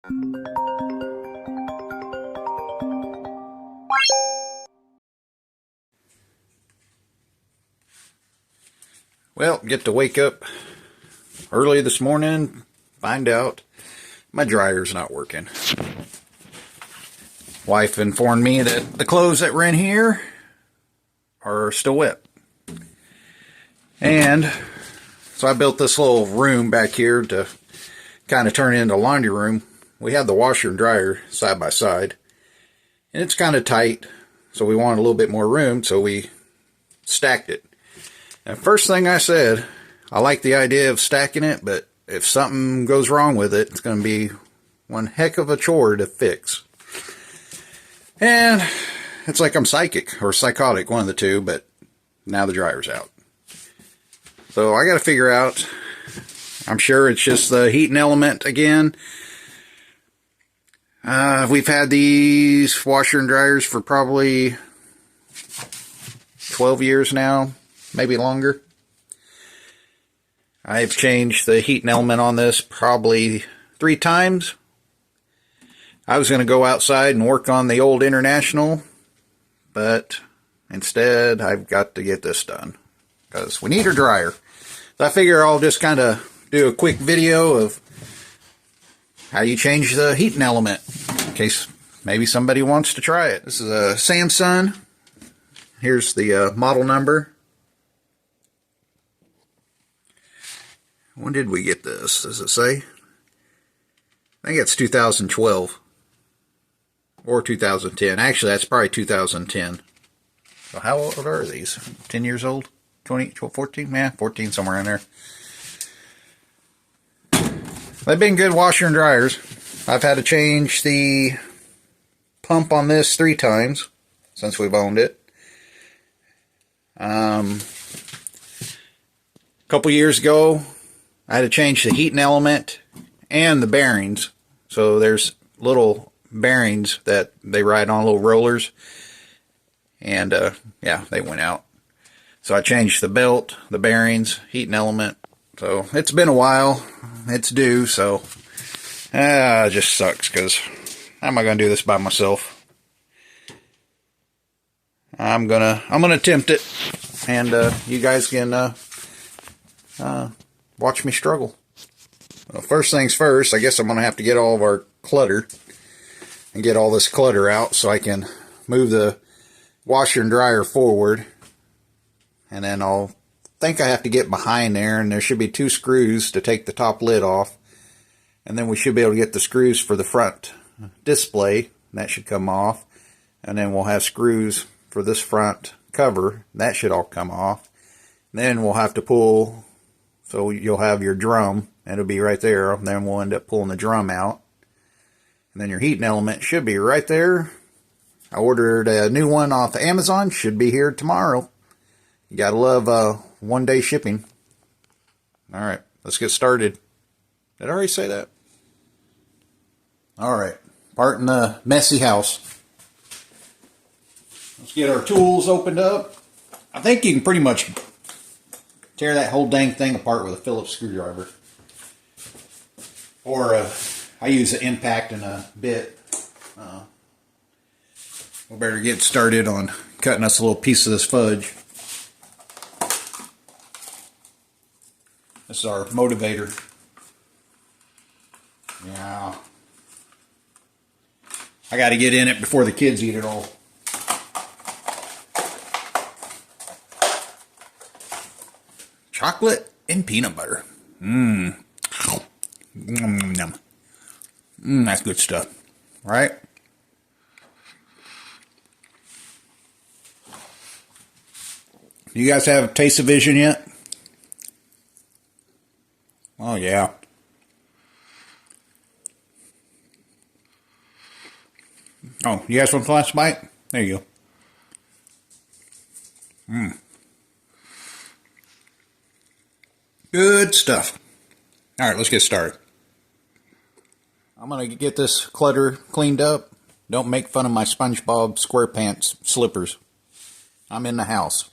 Well, get to wake up early this morning, find out my dryer's not working. Wife informed me that the clothes that were in here are still wet. And so I built this little room back here to kind of turn it into a laundry room. We have the washer and dryer side by side, and it's kind of tight, so we wanted a little bit more room, so we stacked it. And first thing I said, I like the idea of stacking it, but if something goes wrong with it, it's going to be one heck of a chore to fix. And it's like I'm psychic or psychotic, one of the two, but now the dryer's out. So I got to figure out, I'm sure it's just the heating element again. We've had these washer and dryers for probably 12 years now, maybe longer. I've changed the heating element on this probably 3 times. I was going to go outside and work on the old International, but instead I've got to get this done because we need a dryer. So I figure I'll just kind of do a quick video of how you change the heating element in case maybe somebody wants to try it. This is a Samsung. Here's the model number. When did we get this? Does it say? I think it's 2012 or 2010. Actually, that's probably 2010. So how old are these? 10 years old? 20, 12, 14? Yeah, 14, somewhere in there. They've been good washer and dryers. I've had to change the pump on this 3 times since we've owned it. A couple years ago, I had to change the heating element and the bearings. So there's little bearings that they ride on, little rollers. And yeah, they went out. So I changed the belt, the bearings, heating element. So it's been a while. It's due, so it just sucks because how am I going to do this by myself? I'm gonna attempt it, and you guys can watch me struggle. Well, first things first, I guess I'm going to have to get all of our clutter and get all this clutter out so I can move the washer and dryer forward. And then I'll think I have to get behind there, and there should be 2 screws to take the top lid off. And then we should be able to get the screws for the front display. That should come off. And then we'll have screws for this front cover. That should all come off. Then we'll have to pull, so you'll have your drum, and it'll be right there. And then we'll end up pulling the drum out. And then your heating element should be right there. I ordered a new one off of Amazon. Should be here tomorrow. You gotta love 1-day shipping. Alright, let's get started. Did I already say that? Alright, parting the messy house. Let's get our tools opened up. I think you can pretty much tear that whole dang thing apart with a Phillips screwdriver. Or I use an impact and a bit. We better get started on cutting us a little piece of this fudge. This is our motivator. Yeah. I got to get in it before the kids eat it all. Chocolate and peanut butter. Mmm. That's good stuff. Right? You guys have Taste of Vision yet? Oh, yeah. Oh, you guys want the last bite? There you go. Good stuff. All right, let's get started. I'm going to get this clutter cleaned up. Don't make fun of my SpongeBob SquarePants slippers. I'm in the house.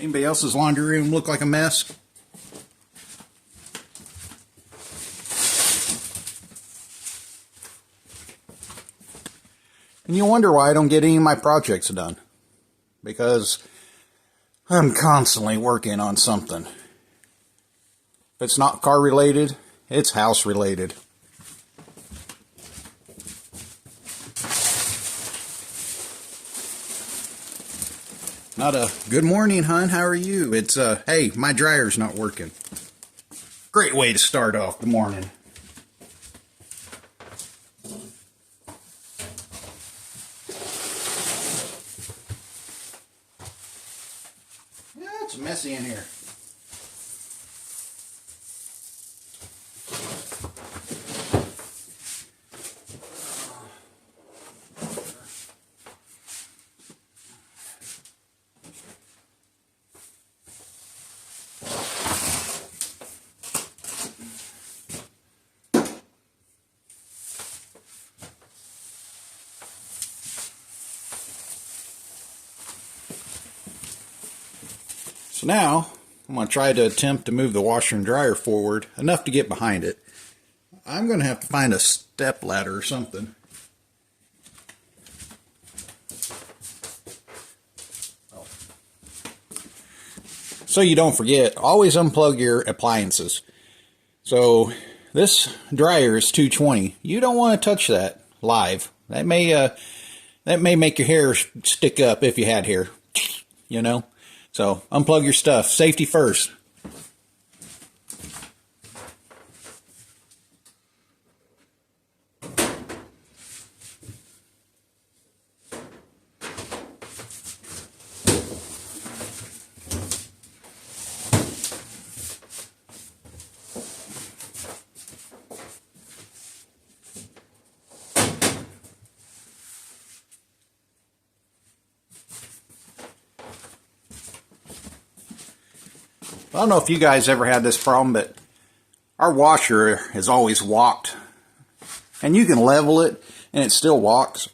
Anybody else's laundry room look like a mess? And you wonder why I don't get any of my projects done. Because I'm constantly working on something. If it's not car related, it's house related. Not a good morning, hon. How are you? It's hey, my dryer's not working. Great way to start off the morning. Yeah, it's messy in here. So now, I'm going to try to attempt to move the washer and dryer forward enough to get behind it. I'm going to have to find a step ladder or something. Oh. So you don't forget, always unplug your appliances. So this dryer is 220. You don't want to touch that live. That may make your hair stick up if you had hair, you know. So, unplug your stuff. Safety first. I don't know if you guys ever had this problem, but our washer has always walked. And you can level it, and it still walks.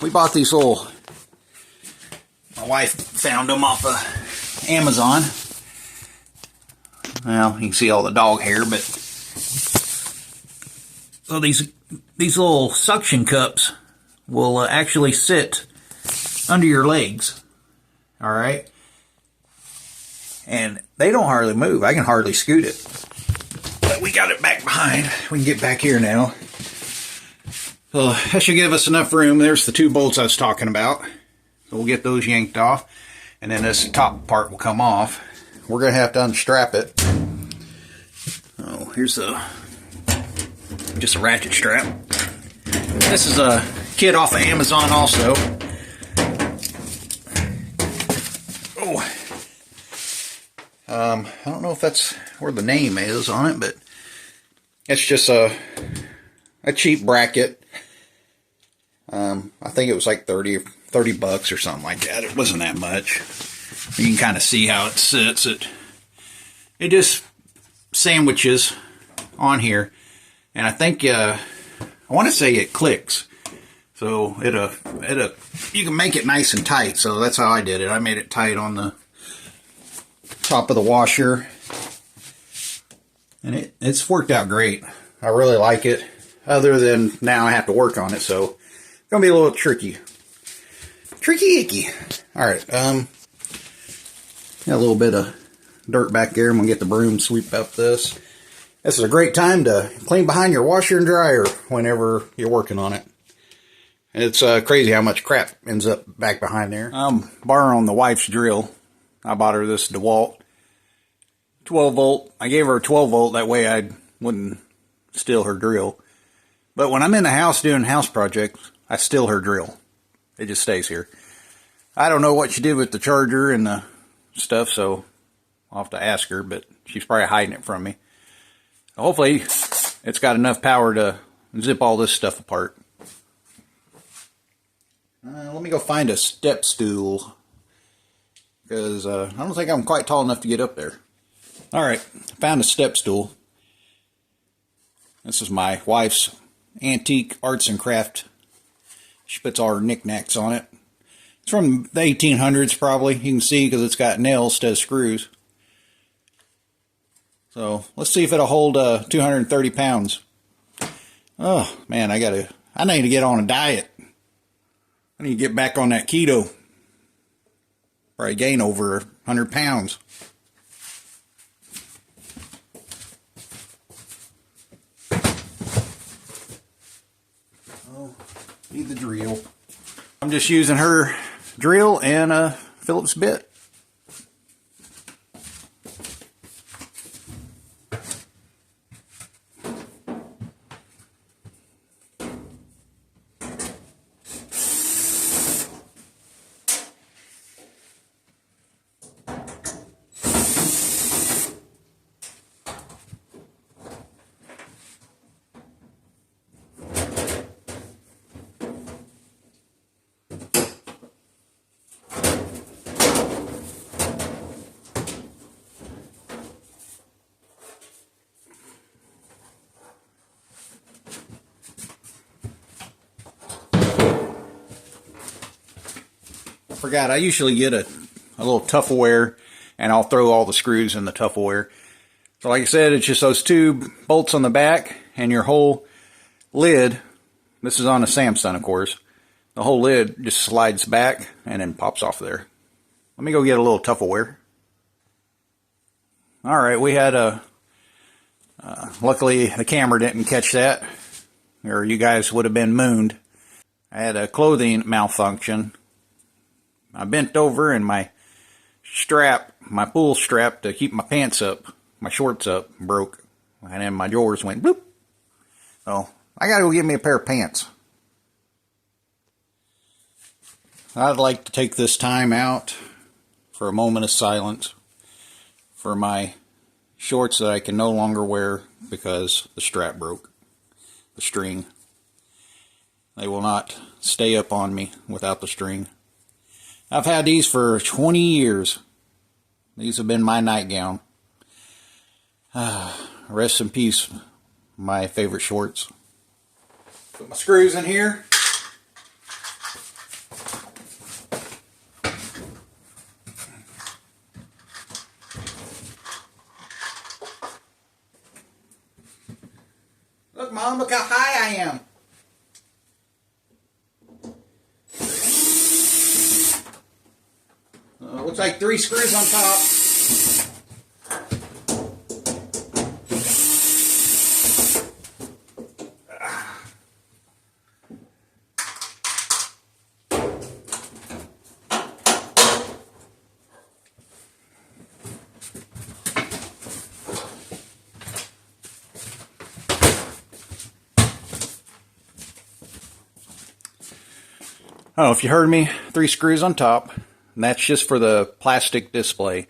We bought these little... My wife found them off of Amazon. Well, you can see all the dog hair, but... So these little suction cups will actually sit under your legs. Alright? And they don't hardly move. I can hardly scoot it. But we got it back behind. We can get back here now. So that should give us enough room. There's the 2 bolts I was talking about. So we'll get those yanked off. And then this top part will come off. We're going to have to unstrap it. Oh, here's just a ratchet strap. This is a kit off of Amazon also. Oh. I don't know if that's where the name is on it, but it's just a cheap bracket. I think it was like 30 bucks or something like that. It wasn't that much. You can kind of see how it sits. It just sandwiches on here, and I think I want to say it clicks. So you can make it nice and tight. So that's how I did it. I made it tight on the top of the washer, and it's worked out great. I really like it, other than now I have to work on it, so it's gonna be a little tricky icky. All right, got a little bit of dirt back there. I'm gonna get the broom, sweep up this. This is a great time to clean behind your washer and dryer whenever you're working on it. It's crazy how much crap ends up back behind there. I'm borrowing the wife's drill. I bought her this DeWalt 12 volt. I gave her a 12 volt, that way I wouldn't steal her drill. But when I'm in the house doing house projects, I steal her drill. It just stays here. I don't know what she did with the charger and the stuff, so I'll have to ask her, but she's probably hiding it from me. Hopefully, it's got enough power to zip all this stuff apart. Let me go find a step stool, because I don't think I'm quite tall enough to get up there. Alright, found a step stool. This is my wife's antique arts and craft. She puts all her knickknacks on it. It's from the 1800s probably. You can see because it's got nails instead of screws. So let's see if it'll hold 230 pounds. Oh man, I need to get on a diet. I need to get back on that keto. Probably gain over 100 pounds. Oh, need the drill. I'm just using her drill and a Phillips bit. Forgot, I usually get a little Tupperware and I'll throw all the screws in the Tupperware. So like I said, it's just those two bolts on the back and your whole lid. This is on a Samsung, of course. The whole lid just slides back and then pops off there. Let me go get a little Tupperware. Alright, we had luckily the camera didn't catch that, or you guys would have been mooned. I had a clothing malfunction. I bent over and my strap, my pull strap to keep my pants up, my shorts up, broke. And then my drawers went bloop. So I gotta go get me a pair of pants. I'd like to take this time out for a moment of silence for my shorts that I can no longer wear because the strap broke, the string. They will not stay up on me without the string. I've had these for 20 years. These have been my nightgown. Rest in peace, my favorite shorts. Put my screws in here. Look, Mom, look how high I am. Looks like 3 screws on top. I don't know if you heard me, 3 screws on top. And that's just for the plastic display.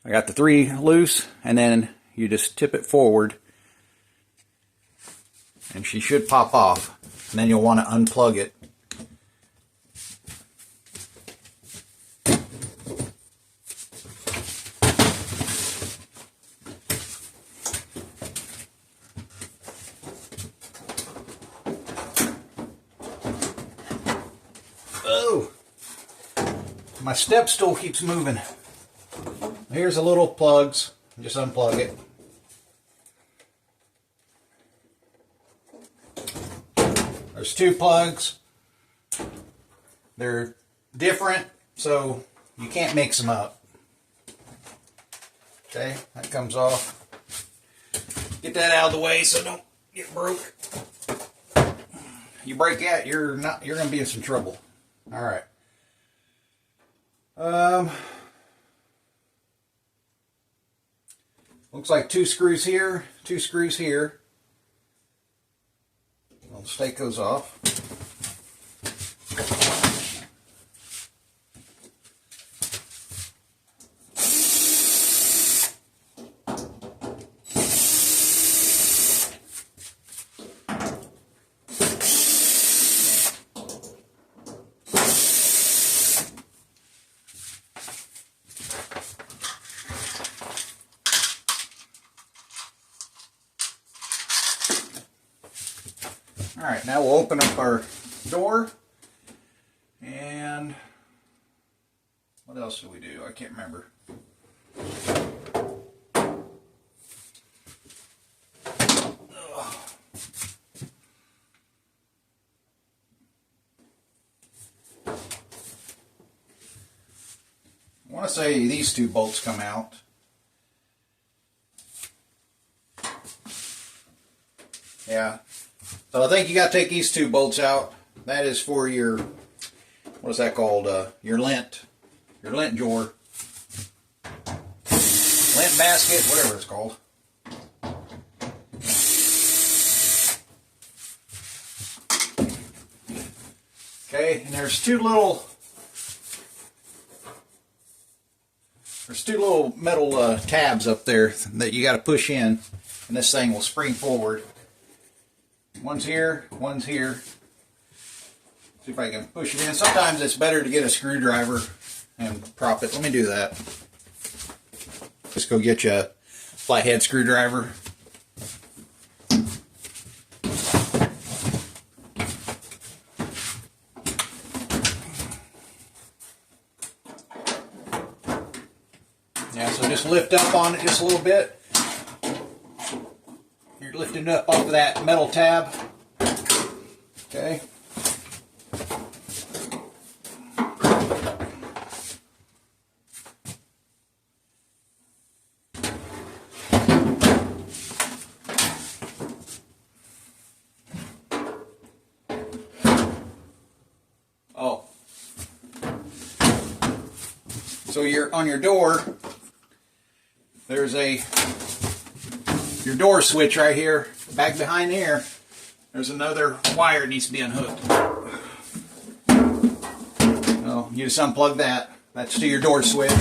I got the 3 loose, and then you just tip it forward and she should pop off. And then you'll want to unplug it. Oh! My step stool keeps moving. Here's a little plugs. Just unplug it. There's 2 plugs. They're different, so you can't mix them up. Okay, that comes off. Get that out of the way so don't get broke. You break that, you're gonna be in some trouble. All right. Looks like 2 screws here, 2 screws here. I'll just take those off. Alright, now we'll open up our door, and else do we do? I can't remember. I want to say these two bolts come out. Yeah. So I think you got to take these two bolts out. That is for your, what is that called? Your lint drawer. Lint basket, whatever it's called. Okay, and there's two little metal tabs up there that you got to push in, and this thing will spring forward. One's here, one's here. See if I can push it in. Sometimes it's better to get a screwdriver and prop it. Let me do that. Just go get you a flathead screwdriver. Yeah, so just lift up on it just a little bit. You're lifting it up off of that metal tab. Okay. Oh. So you're on your door. There's your door switch right here. Back behind here, there's another wire that needs to be unhooked. So you just unplug that. That's to your door switch.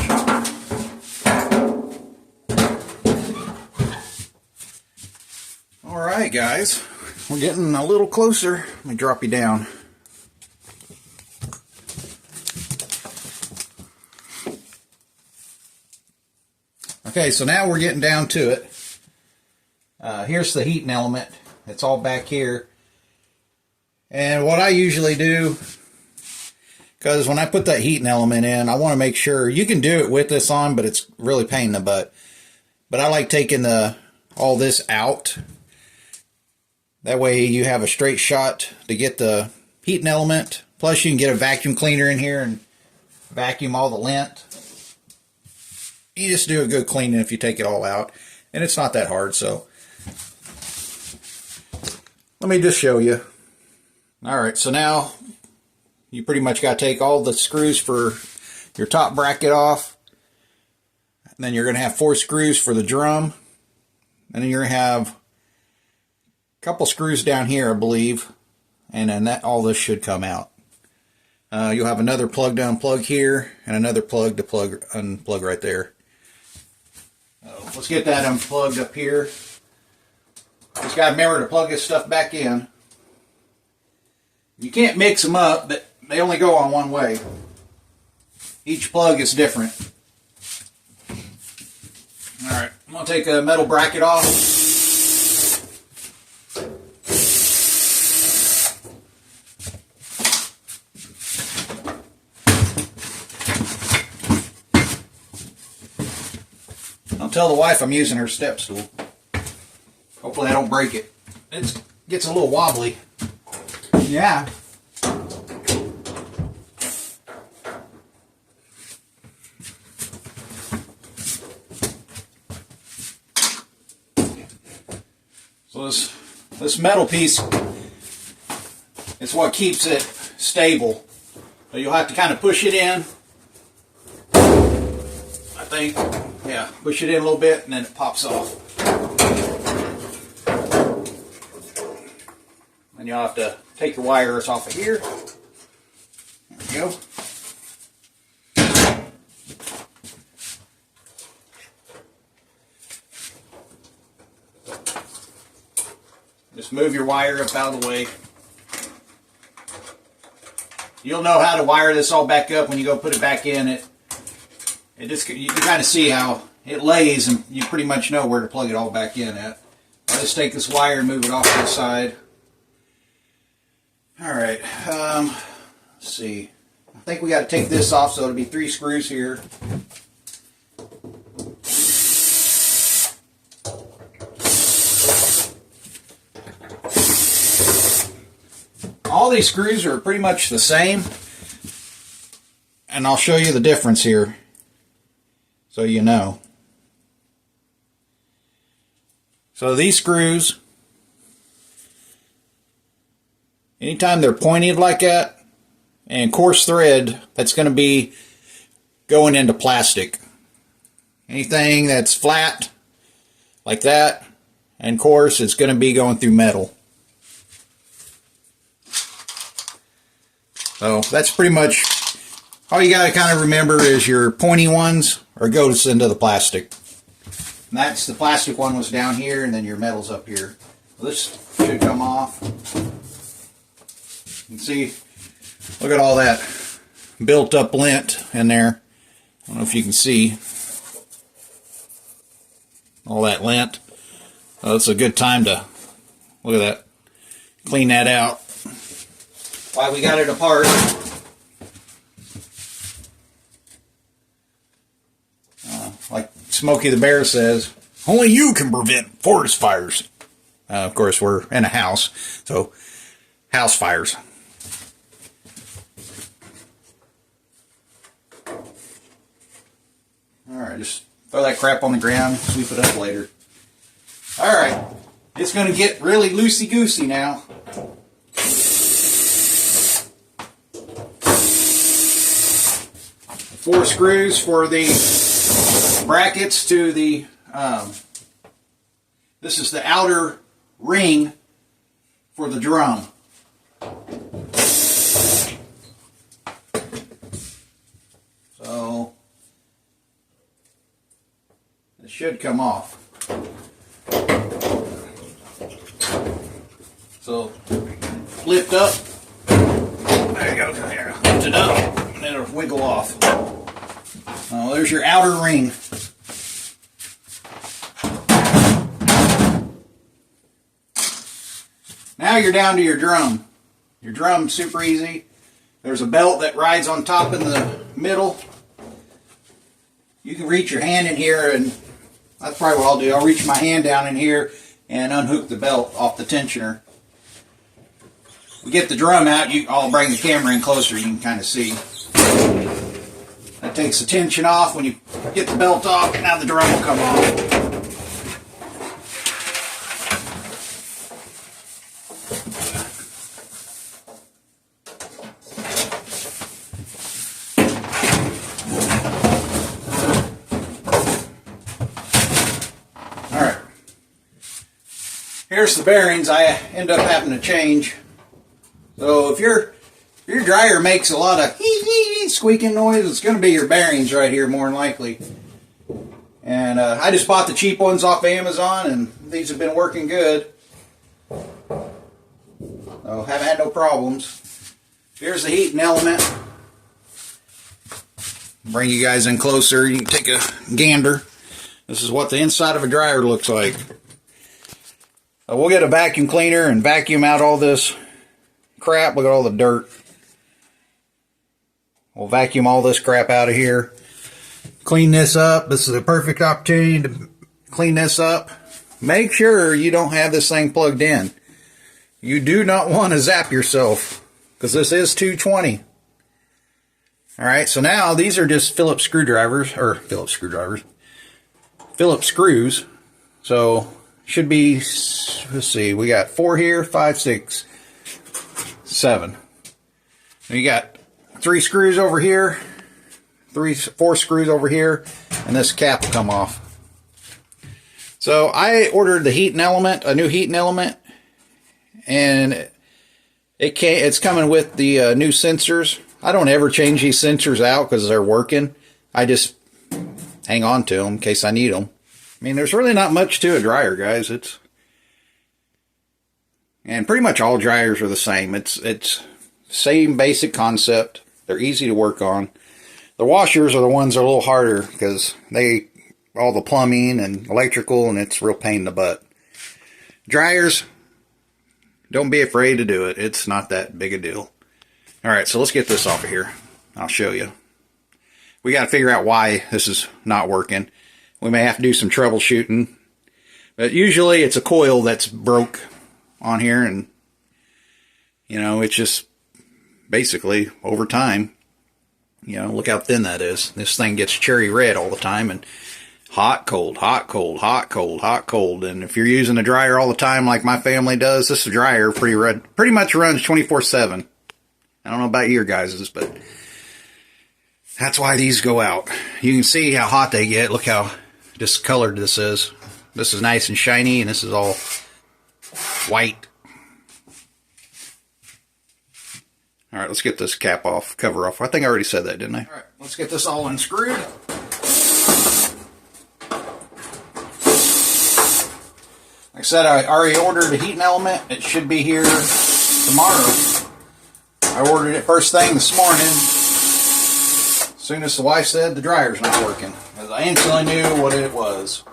All right, guys, we're getting a little closer. Let me drop you down. Okay, so now we're getting down to it. Here's the heating element. It's all back here. And what I usually do, because when I put that heating element in, I want to make sure, you can do it with this on, but it's really a pain in the butt. But I like taking all this out. That way you have a straight shot to get the heating element. Plus you can get a vacuum cleaner in here and vacuum all the lint. You just do a good cleaning if you take it all out. And it's not that hard, so. Let me just show you. Alright, so now you pretty much got to take all the screws for your top bracket off. And then you're going to have 4 screws for the drum. And then you're going to have a couple screws down here, I believe. And then all this should come out. You'll have another plug to unplug here, and another plug to unplug right there. Let's get that unplugged up here. Just got to remember to plug this stuff back in. You can't mix them up, but they only go on one way. Each plug is different. Alright, I'm going to take a metal bracket off. I'll tell the wife I'm using her step stool. Hopefully I don't break it. It gets a little wobbly. Yeah. So this metal piece is what keeps it stable. So you'll have to kind of push it in. I think. Yeah, push it in a little bit and then it pops off. And you'll have to take your wires off of here. There we go. Just move your wire up out of the way. You'll know how to wire this all back up when you go put it back in. You kind of see how it lays, and you pretty much know where to plug it all back in at. I'll just take this wire and move it off to the side. Alright, let's see. think we got to take this off, so it'll be 3 screws here. All these screws are pretty much the same, and I'll show you the difference here so you know. So these screws, anytime they're pointed like that and coarse thread, that's going to be going into plastic. Anything that's flat like that and coarse is going to be going through metal. So that's pretty much all you got to kind of remember is your pointy ones or goes into the plastic. And that's the plastic one was down here, and then your metal's up here. Well, this should come off. You can see, look at all that built up lint in there. I don't know if you can see all that lint. Oh, it's a good time to, look at that, clean that out. Why we got it apart. Like Smokey the Bear says, only you can prevent forest fires. Of course, we're in a house, so house fires. Alright, just throw that crap on the ground, sweep it up later. Alright, it's going to get really loosey-goosey now. 4 screws for the brackets to the, this is the outer ring for the drum. So, it should come off. So, lift up. There you go. There, lift it up, and it'll wiggle off. Oh, there's your outer ring. Now you're down to your drum. Your drum's super easy. There's a belt that rides on top in the middle. You can reach your hand in here, and that's probably what I'll do. I'll reach my hand down in here and unhook the belt off the tensioner. We get the drum out, I'll bring the camera in closer, you can kind of see. That takes the tension off. When you get the belt off, now the drum will come off. Alright. Here's the bearings I end up having to change. So if your dryer makes a lot of squeaking noise, it's going to be your bearings right here more than likely. And I just bought the cheap ones off Amazon, and these have been working good. So haven't had no problems. Here's the heating element. Bring you guys in closer. You can take a gander. This is what the inside of a dryer looks like. So we'll get a vacuum cleaner and vacuum out all this crap. Look at all the dirt. We'll vacuum all this crap out of here. Clean this up. This is a perfect opportunity to clean this up. Make sure you don't have this thing plugged in. You do not want to zap yourself, because this is 220. Alright, so now these are just Phillips screws. So, should be, let's see, we got 4 here, 5, 6, 7. You got 3 screws over here, 4 screws over here, and this cap will come off. So I ordered the heating element, a new heating element, and it's coming with the new sensors. I don't ever change these sensors out because they're working. I just hang on to them in case I need them. I mean, there's really not much to a dryer, guys. And pretty much all dryers are the same. It's same basic concept. They're easy to work on. The washers are the ones that are a little harder because all the plumbing and electrical, and it's a real pain in the butt. Dryers, don't be afraid to do it. It's not that big a deal. Alright, so let's get this off of here. I'll show you. We got to figure out why this is not working. We may have to do some troubleshooting. But usually it's a coil that's broke on here, and you know, it's just basically over time, you know, look how thin that is. This thing gets cherry red all the time, and hot, cold, hot, cold, hot, cold, hot, cold. And if you're using a dryer all the time like my family does, this dryer pretty much runs 24/7. I don't know about your guys's, but that's why these go out. You can see how hot they get. Look how discolored this is. This is nice and shiny, and this is all white. All right, let's get this cap off, cover off. I think I already said that, didn't I? All right, let's get this all unscrewed. Like I said, I already ordered a heating element. It should be here tomorrow. I ordered it first thing this morning. As soon as the wife said the dryer's not working, because I instantly knew what it was.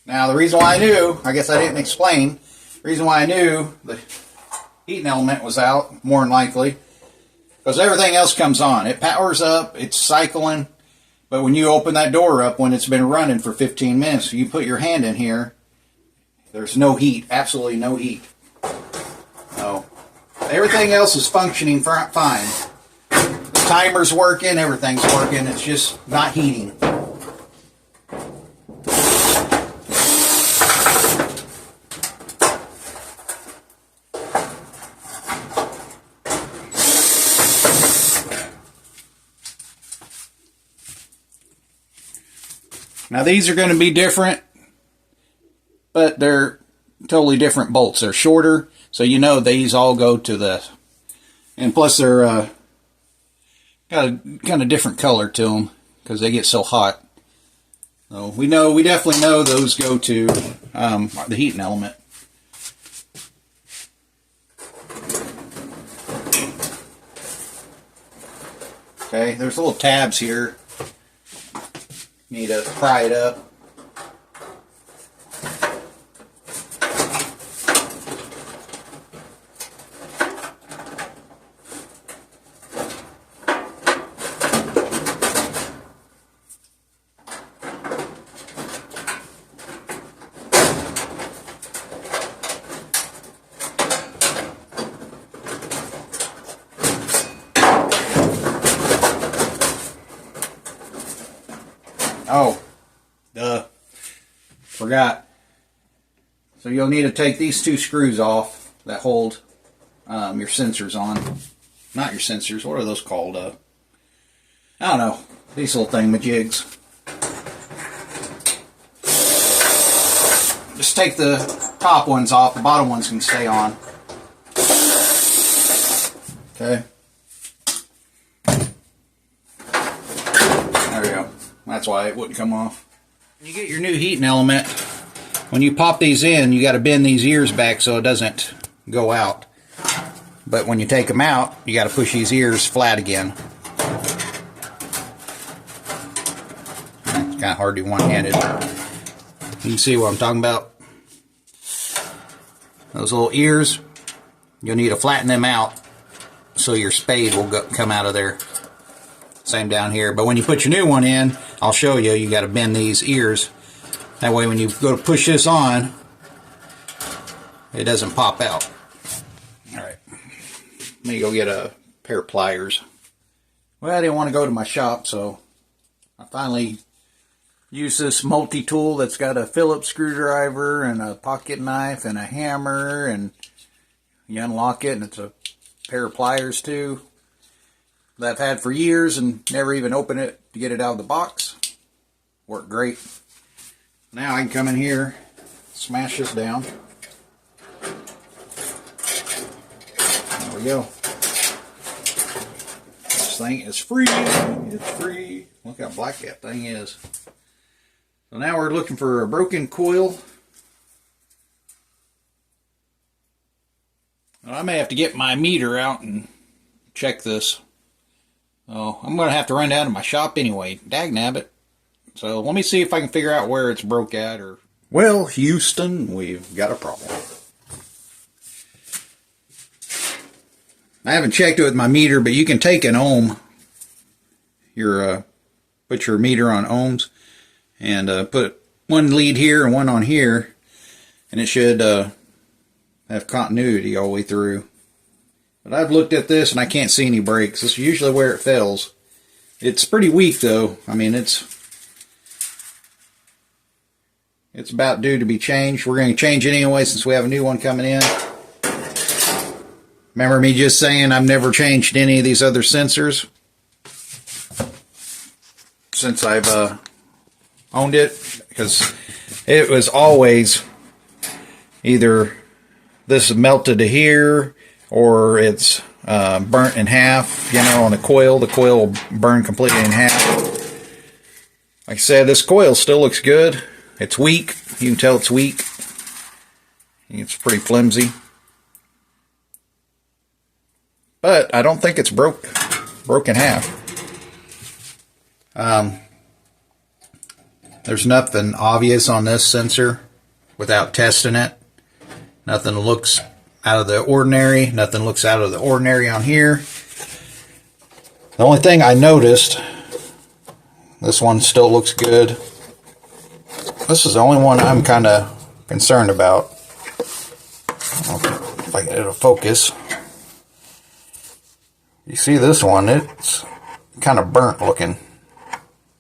Now, the reason why I knew, I guess I didn't explain, the reason why I knew the heating element was out, more than likely, because everything else comes on. It powers up, it's cycling, but when you open that door up, when it's been running for 15 minutes, you put your hand in here, there's no heat, absolutely no heat. No. Everything else is functioning fine. The timer's working, everything's working, it's just not heating. Now these are going to be different, but they're totally different bolts. They're shorter, so you know these all go to this. And plus they're got a kind of different color to them because they get so hot. So we definitely know those go to the heating element. Okay, there's little tabs here. Need to pry it up. Oh, duh. Forgot. So you'll need to take these two screws off that hold your sensors on. Not your sensors, what are those called? I don't know. These little thingamajigs. Just take the top ones off, the bottom ones can stay on. Okay. There we go. That's why it wouldn't come off. When you get your new heating element, when you pop these in, you got to bend these ears back so it doesn't go out. But when you take them out, you got to push these ears flat again. It's kind of hard to do one-handed. You can see what I'm talking about. Those little ears, you'll need to flatten them out so your spade will come out of there. Same down here. But when you put your new one in, I'll show you, you got to bend these ears. That way when you go to push this on, it doesn't pop out. Alright. Let me go get a pair of pliers. Well, I didn't want to go to my shop, so I finally used this multi-tool that's got a Phillips screwdriver and a pocket knife and a hammer, and you unlock it and it's a pair of pliers too. That I've had for years and never even opened it to get it out of the box. Worked great. Now I can come in here, smash this down. There we go. This thing is free. It's free. Look how black that thing is. So now we're looking for a broken coil. Well, I may have to get my meter out and check this. Oh, I'm going to have to run down to my shop anyway. Dagnabbit. So let me see if I can figure out where it's broke at. Or well, Houston, we've got a problem. I haven't checked it with my meter, but you can take an ohm, put your meter on ohms, and put one lead here and one on here, and it should have continuity all the way through. But I've looked at this and I can't see any breaks. This is usually where it fails. It's pretty weak though. I mean, it's about due to be changed. We're going to change it anyway since we have a new one coming in. Remember me just saying I've never changed any of these other sensors since I've owned it, because it was always either this is melted to here or it's burnt in half, you know, on the coil. The coil will burn completely in half. Like I said, this coil still looks good. It's weak. You can tell it's weak. It's pretty flimsy. But I don't think it's broke in half. There's nothing obvious on this sensor without testing it. Nothing looks out of the ordinary. Nothing looks out of the ordinary on here. The only thing I noticed, this one still looks good. This is the only one I'm kind of concerned about. If I can get it to focus. You see this one, it's kind of burnt looking.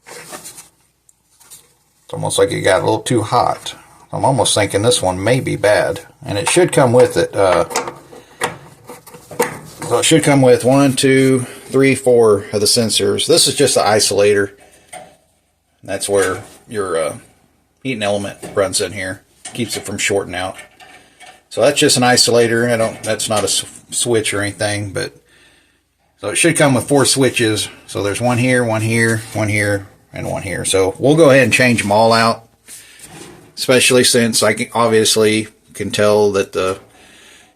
It's almost like it got a little too hot. I'm almost thinking this one may be bad. And it should come with it. So it should come with 1, 2, 3, 4 of the sensors. This is just the isolator. That's where your heating element runs in here. Keeps it from shorting out. So that's just an isolator. That's not a switch or anything, but so it should come with 4 switches. So there's one here, one here, one here, and one here. So we'll go ahead and change them all out, especially since I obviously can tell that the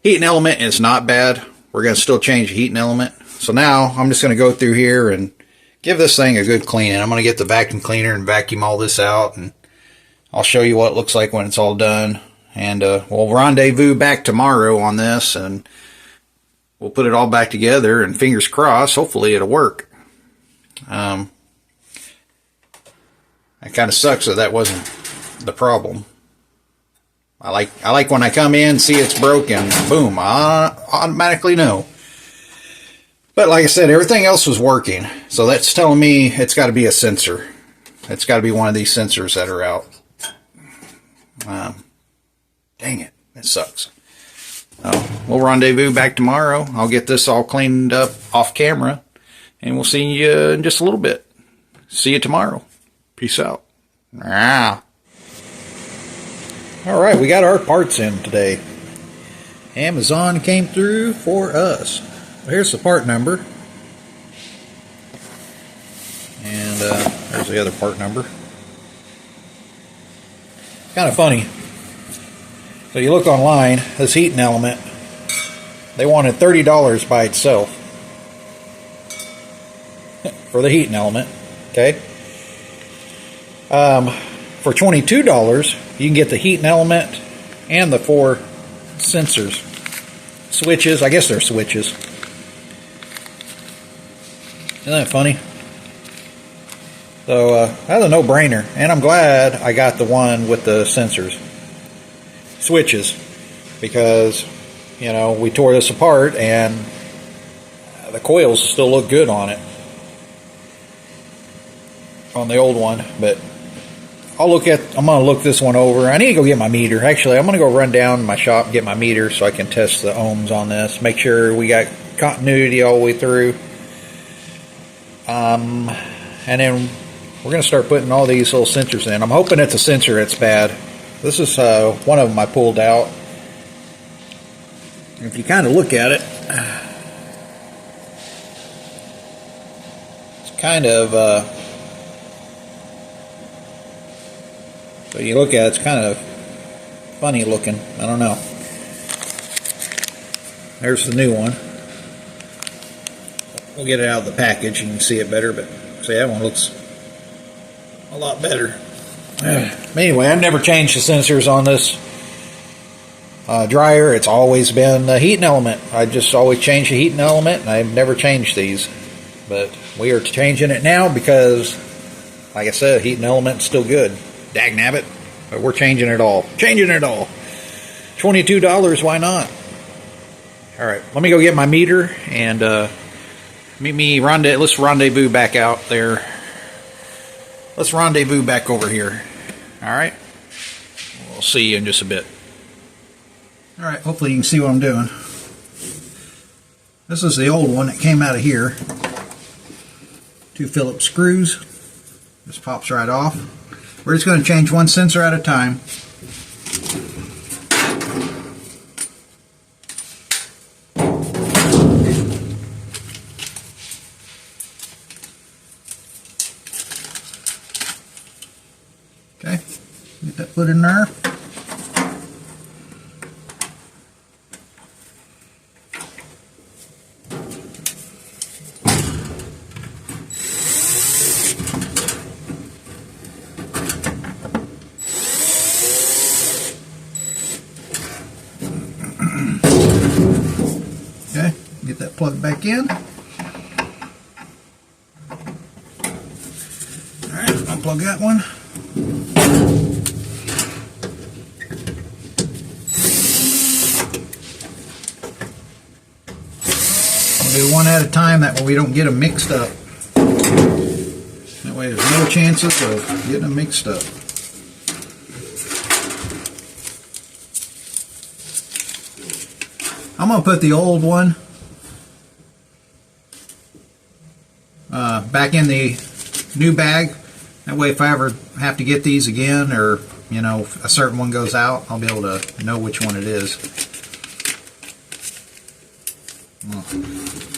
heating element is not bad. We're going to still change the heating element. So now I'm just going to go through here and give this thing a good cleaning. I'm going to get the vacuum cleaner and vacuum all this out, and I'll show you what it looks like when it's all done. And we'll rendezvous back tomorrow on this, and we'll put it all back together, and fingers crossed, hopefully it'll work. It kind of sucks that wasn't the problem. I like when I come in, see it's broken, boom, I automatically know. But like I said, everything else was working, so that's telling me it's got to be a sensor. It's got to be one of these sensors that are out. Dang it, it sucks. We'll rendezvous back tomorrow. I'll get this all cleaned up off camera, and we'll see you in just a little bit. See you tomorrow. Peace out. Alright, we got our parts in today. Amazon came through for us. Here's the part number. And there's the other part number. Kind of funny. So you look online, this heating element, they wanted $30 by itself for the heating element, okay? For $22, you can get the heating element and the 4 sensors. Switches, I guess they're switches. Isn't that funny? So, that's a no-brainer, and I'm glad I got the one with the sensors. Switches, because, you know, we tore this apart and the coils still look good on it, on the old one. But I'm gonna look this one over. I need to go get my meter. Actually, I'm gonna go run down to my shop and get my meter so I can test the ohms on this, make sure we got continuity all the way through. And then we're gonna start putting all these little sensors in. I'm hoping it's a sensor that's bad. This is one of them I pulled out. If you kind of look at it, it's kind of, so you look at it, it's kind of funny looking. I don't know. There's the new one. We'll get it out of the package. You can see it better, but see, that one looks a lot better. Anyway, I've never changed the sensors on this. dryer, it's always been the heating element. I just always change the heating element, and I've never changed these. But we are changing it now because, like I said, heating element's still good. Dagnabbit. But we're changing it all. Changing it all. $22, why not? Alright, let me go get my meter and meet me, let's rendezvous back out there. Let's rendezvous back over here. Alright? We'll see you in just a bit. Alright, hopefully you can see what I'm doing. This is the old one that came out of here. 2 Phillips screws. Just pops right off. We're just going to change one sensor at a time. Okay, get that put in there. Okay, get that plugged back in. Alright, unplug that one. We'll do one at a time, that way we don't get them mixed up. That way there's no chances of getting them mixed up. I'm going to put the old one back in the new bag. That way if I ever have to get these again, or you know, a certain one goes out, I'll be able to know which one it is.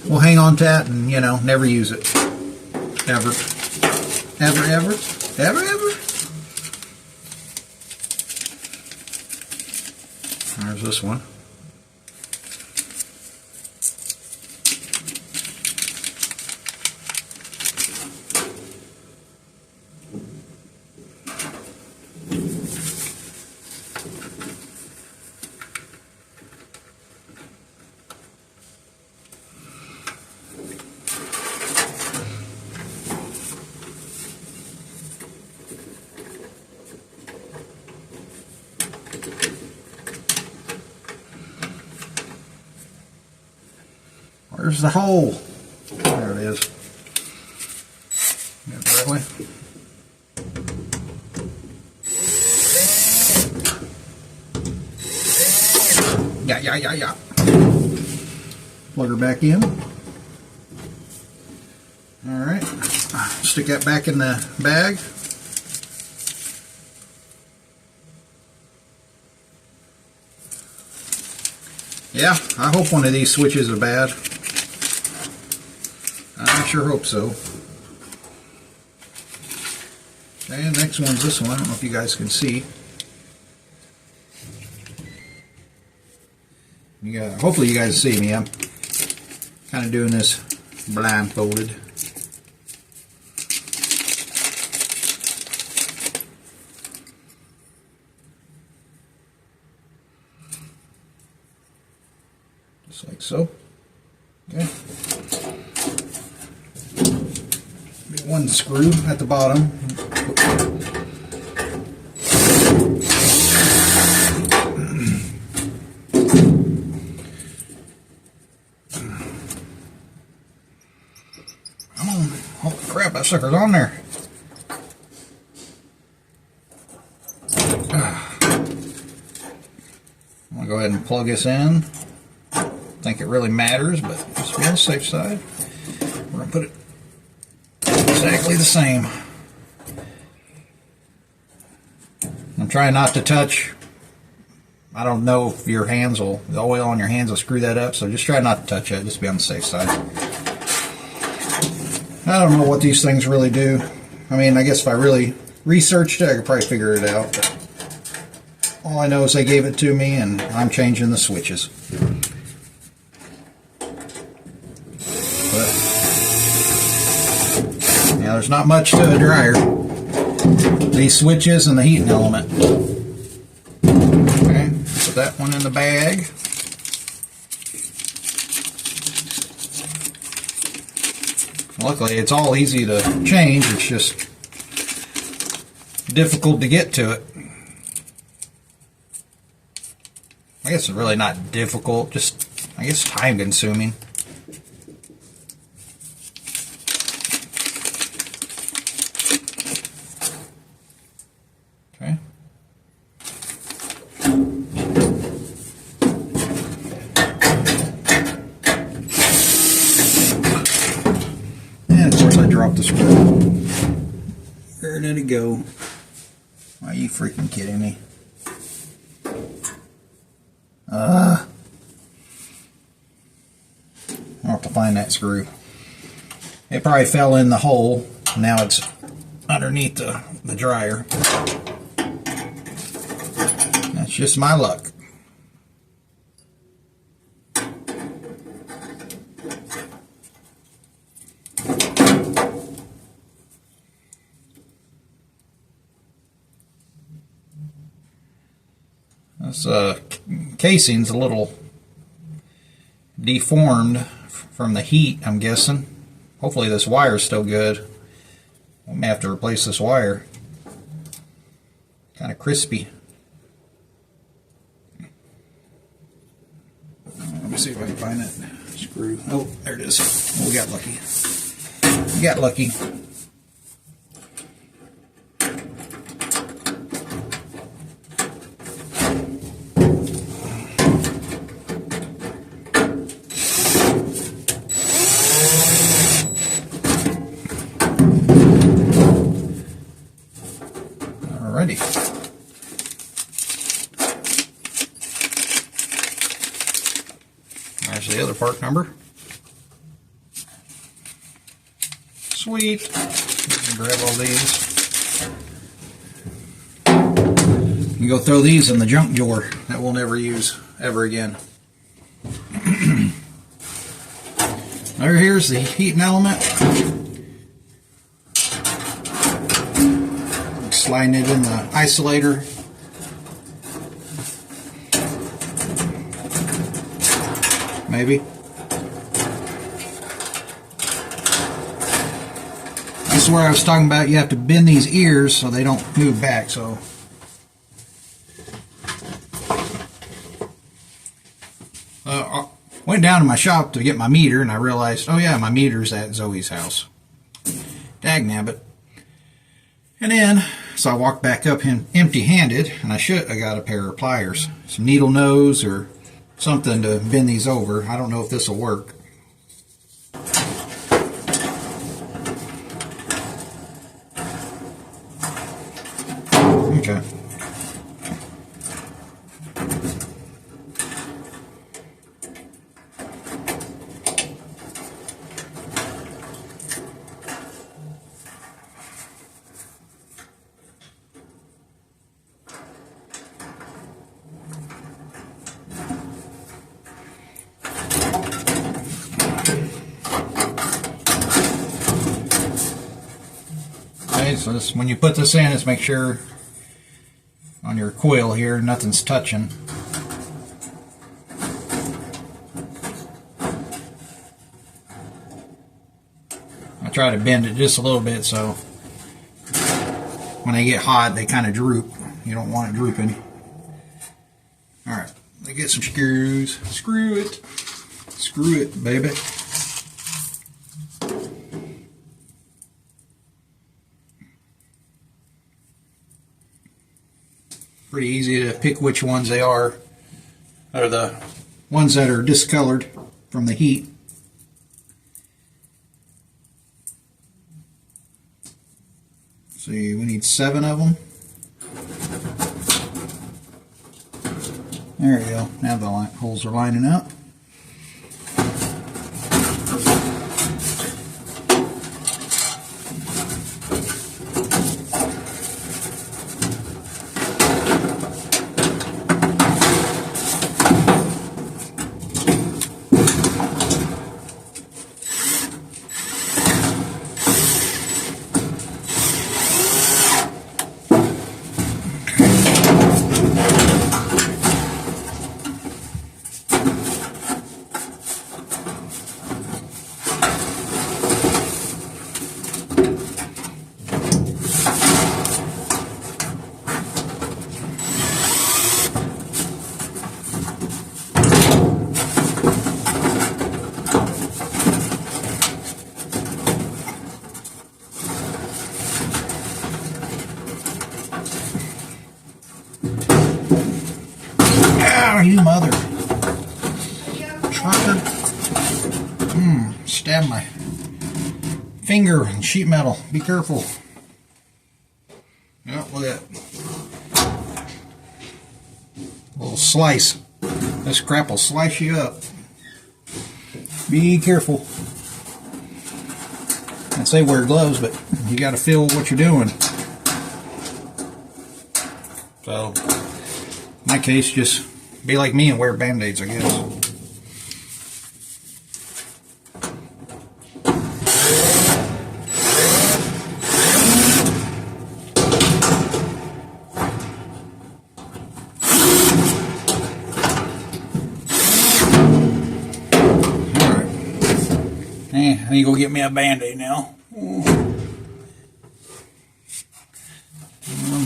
We'll hang on to that and, you know, never use it. Ever. Ever, ever. Ever, ever. There's this one. Where's the hole? There it is. Get it the right way. Yeah. Plug her back in. Alright. Stick that back in the bag. Yeah, I hope one of these switches are bad. I sure hope so. Okay, next one's this one. I don't know if you guys can see. Hopefully you guys see me. I'm kind of doing this blindfolded. Just like so. Okay. One screw at the bottom. Come on. Holy crap, that sucker's on there. I'm going to go ahead and plug this in. I don't think it really matters, but just to be on the safe side, we're going to put it exactly the same. I'm trying not to touch. I don't know if your hands will, the oil on your hands will screw that up, so just try not to touch it, just be on the safe side. I don't know what these things really do. I mean, I guess if I really researched it, I could probably figure it out. But all I know is they gave it to me, and I'm changing the switches. Now, there's not much to a dryer. These switches and the heating element. Okay, so Put that one in the bag. Luckily, it's all easy to change. It's just difficult to get to it. I guess it's really not difficult, just, I guess, time consuming. Okay. And of course I dropped the screw. Where did it go? Are you freaking kidding me? I'll have to find that screw. It probably fell in the hole. Now it's underneath the dryer. That's just my luck. This casing's a little deformed from the heat, I'm guessing. Hopefully this wire's still good. I may have to replace this wire. Kind of crispy. Let me see if I can find that screw. Oh, there it is. Oh, we got lucky. We got lucky. Alrighty. There's the other part number. Sweet. Grab all these. You can go throw these in the junk drawer that we'll never use ever again. Here's the heating element. Sliding it in the isolator. Maybe. This is where I was talking about you have to bend these ears so they don't move back. So went down to my shop to get my meter and I realized, oh yeah, my meter's at Zoe's house. Dagnabbit. And then, so I walked back up empty-handed, and I got a pair of pliers, some needle nose or something to bend these over. I don't know if this will work. Okay. So this, when you put this in, just make sure on your coil here nothing's touching. I try to bend it just a little bit so when they get hot they kind of droop. You don't want it drooping. Alright, let's get some screws. Screw it. Screw it, baby. Pretty easy to pick which ones they are. They're the ones that are discolored from the heat. See, we need 7 of them. There you go. Now the holes are lining up. you mother trucker. Stab my finger in sheet metal. Be careful. Oh, look at that. Little slice. This crap will slice you up. Be careful. I'd say wear gloves, but you got to feel what you're doing. So, in my case, just be like me and wear band-aids, I guess. I need to go get me a band-aid now.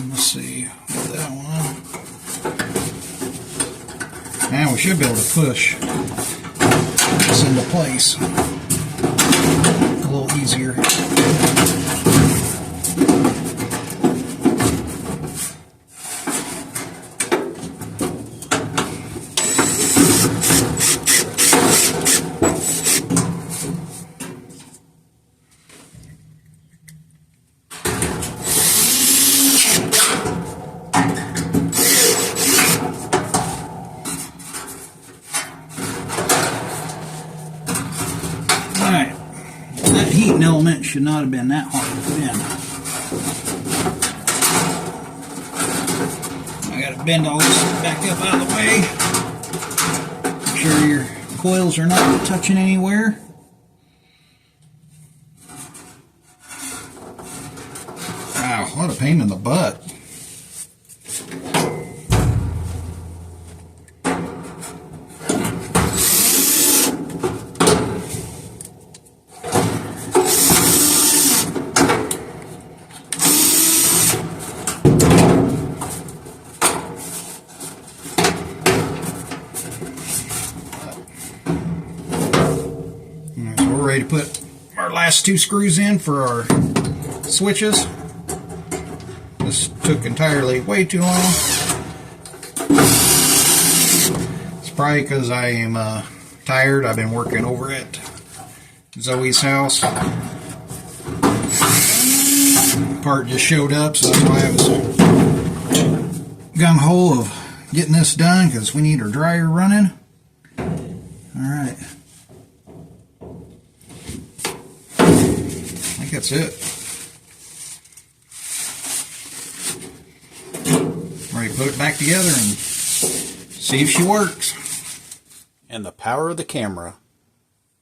Let's see. Get that one. And we should be able to push this into place a little easier. Alright, that heating element should not have been that hard to bend. I gotta bend all this back up out of the way. Make sure your coils are not touching anywhere. Wow, what a pain in the butt. Ready to put our last 2 screws in for our switches. This took entirely way too long. It's probably because I am tired. I've been working over at Zoe's house. Part just showed up, so that's why I was gung-ho of getting this done, because we need our dryer running. Alright. I think that's it. Ready to put it back together and see if she works. And the power of the camera.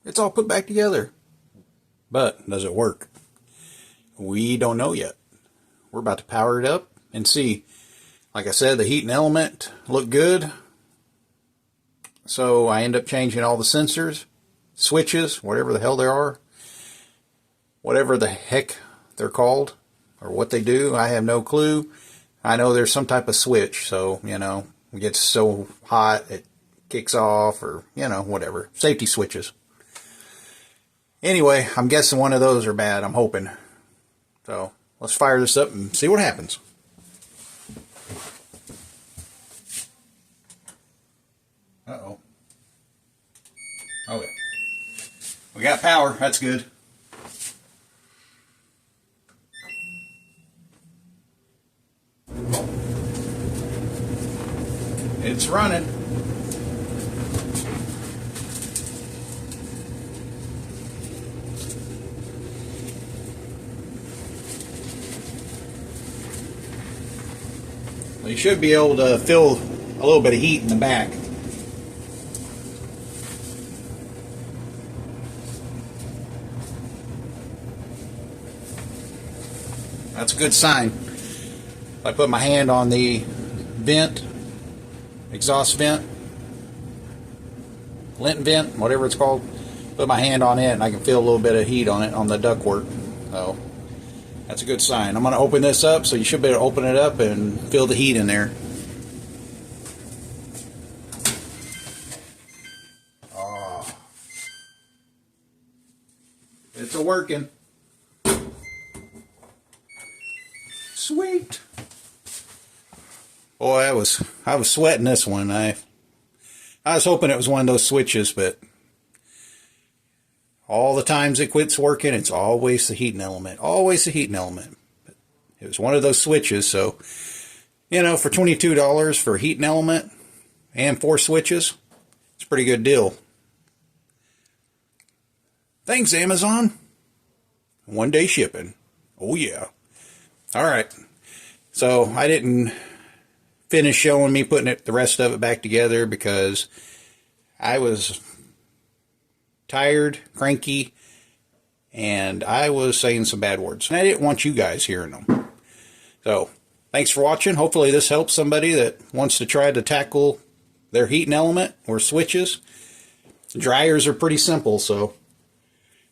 It's all put back together. But does it work? We don't know yet. We're about to power it up and see. Like I said, the heating element looked good. So I end up changing all the sensors, switches, whatever the hell there are. Whatever the heck they're called or what they do, I have no clue. I know there's some type of switch, so, you know, it gets so hot it kicks off, or, you know, whatever. Safety switches. Anyway, I'm guessing one of those are bad, I'm hoping. So, let's fire this up and see what happens. Uh-oh. Okay. We got power, that's good. It's running. Well, you should be able to feel a little bit of heat in the back. That's a good sign. If I put my hand on the vent, exhaust vent, lint vent, whatever it's called, put my hand on it and I can feel a little bit of heat on it, on the ductwork. So that's a good sign. I'm going to open this up, so you should be able to open it up and feel the heat in there. Oh, it's a working. Sweet. Boy, I was sweating this one. I I was hoping it was one of those switches, but all the times it quits working, it's always the heating element. Always the heating element. But it was one of those switches, so, you know, for $22 for a heating element and 4 switches, it's a pretty good deal. Thanks, Amazon. 1-day shipping. Oh, yeah. All right. So I didn't finish showing me putting the rest of it back together because I was tired, cranky, and I was saying some bad words. And I didn't want you guys hearing them. So thanks for watching. Hopefully this helps somebody that wants to try to tackle their heating element or switches. Dryers are pretty simple, so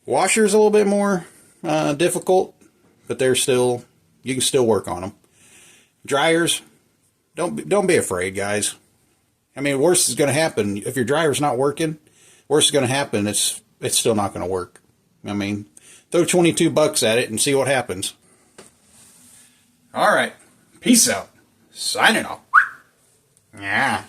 washers a little bit more difficult, but they're still, you can still work on them. Dryers, don't be afraid, guys. I mean, worst is going to happen if your dryer's not working. Worst is going to happen. It's still not going to work. I mean, throw $22 at it and see what happens. All right, peace out. Signing off. Yeah.